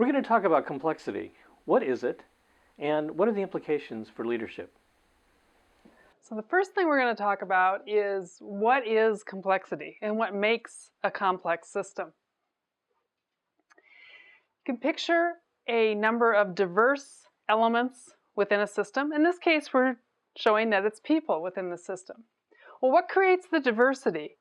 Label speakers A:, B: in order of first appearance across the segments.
A: We're going to talk about complexity. What is it, and what are the implications for leadership?
B: So the first thing we're going to talk about is what is complexity and what makes a complex system. You can picture a number of diverse elements within a system. In this case, we're showing that it's people within the system. Well, what creates the diversity?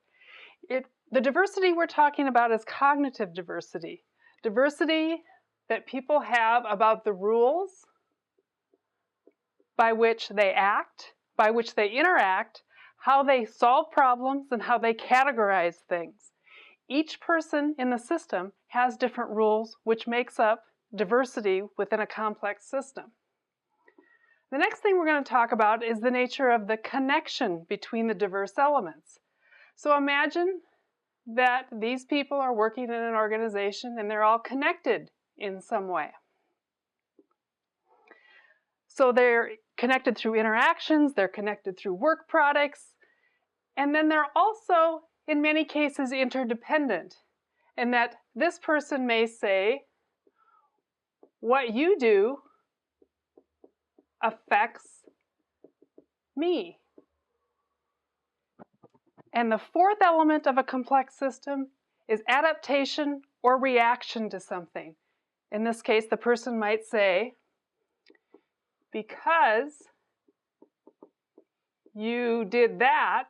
B: The diversity we're talking about is cognitive diversity. Diversity that people have about the rules by which they act, by which they interact, how they solve problems, and how they categorize things. Each person in the system has different rules, which makes up diversity within a complex system. The next thing we're going to talk about is the nature of the connection between the diverse elements. So imagine that these people are working in an organization and they're all connected in some way. So they're connected through interactions, they're connected through work products, and then they're also, in many cases, interdependent. And that this person may say, what you do affects me. And the fourth element of a complex system is adaptation or reaction to something. In this case, the person might say, because you did that,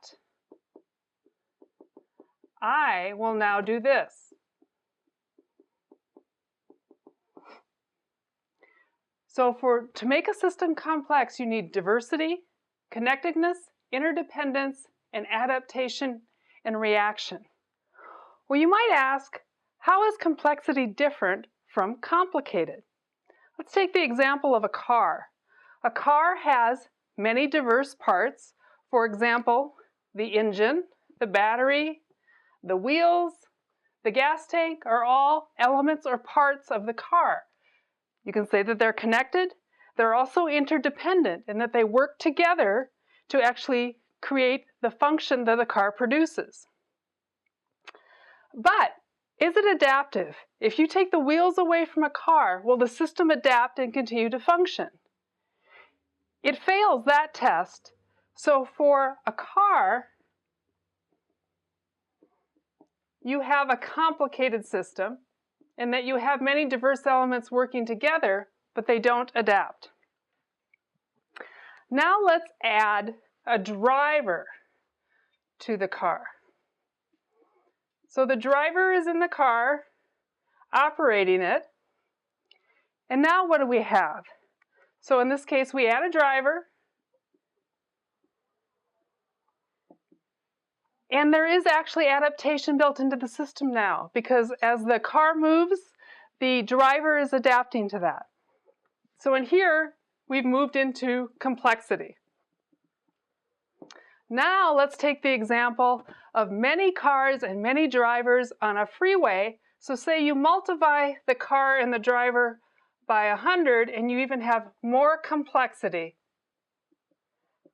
B: I will now do this. So to make a system complex, you need diversity, connectedness, interdependence, and adaptation and reaction. Well, you might ask, how is complexity different from complicated? Let's take the example of a car. A car has many diverse parts. For example, the engine, the battery, the wheels, the gas tank are all elements or parts of the car. You can say that they're connected. They're also interdependent in that they work together to actually create the function that the car produces. But is it adaptive? If you take the wheels away from a car, will the system adapt and continue to function? It fails that test. So for a car, you have a complicated system in that you have many diverse elements working together, but they don't adapt. Now let's add a driver to the car. So the driver is in the car, operating it. And now what do we have? So in this case, we add a driver. And there is actually adaptation built into the system now, because as the car moves, the driver is adapting to that. So in here, we've moved into complexity. Now let's take the example of many cars and many drivers on a freeway. So say you multiply the car and the driver by 100, and you even have more complexity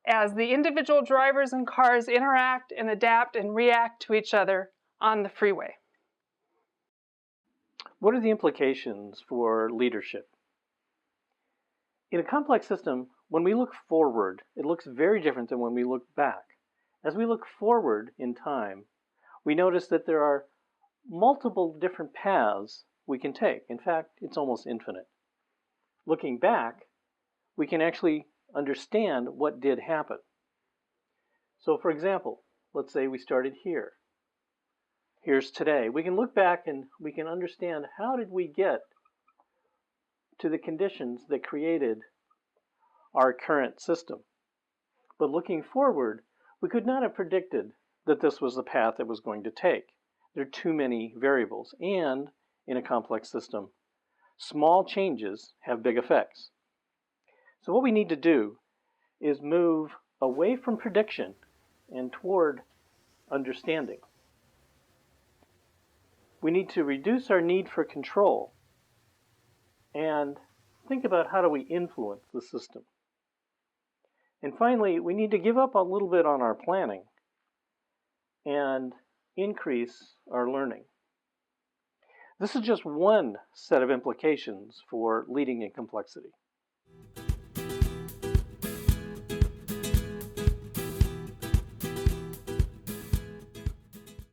B: as the individual drivers and cars interact and adapt and react to each other on the freeway.
A: What are the implications for leadership? In a complex system, when we look forward, it looks very different than when we look back. As we look forward in time, we notice that there are multiple different paths we can take. In fact, it's almost infinite. Looking back, we can actually understand what did happen. So for example, let's say we started here. Here's today. We can look back and we can understand how did we get to the conditions that created our current system. But looking forward, we could not have predicted that this was the path it was going to take. There are too many variables, and in a complex system, small changes have big effects. So what we need to do is move away from prediction and toward understanding. We need to reduce our need for control and think about how do we influence the system. And finally, we need to give up a little bit on our planning and increase our learning. This is just one set of implications for leading in complexity.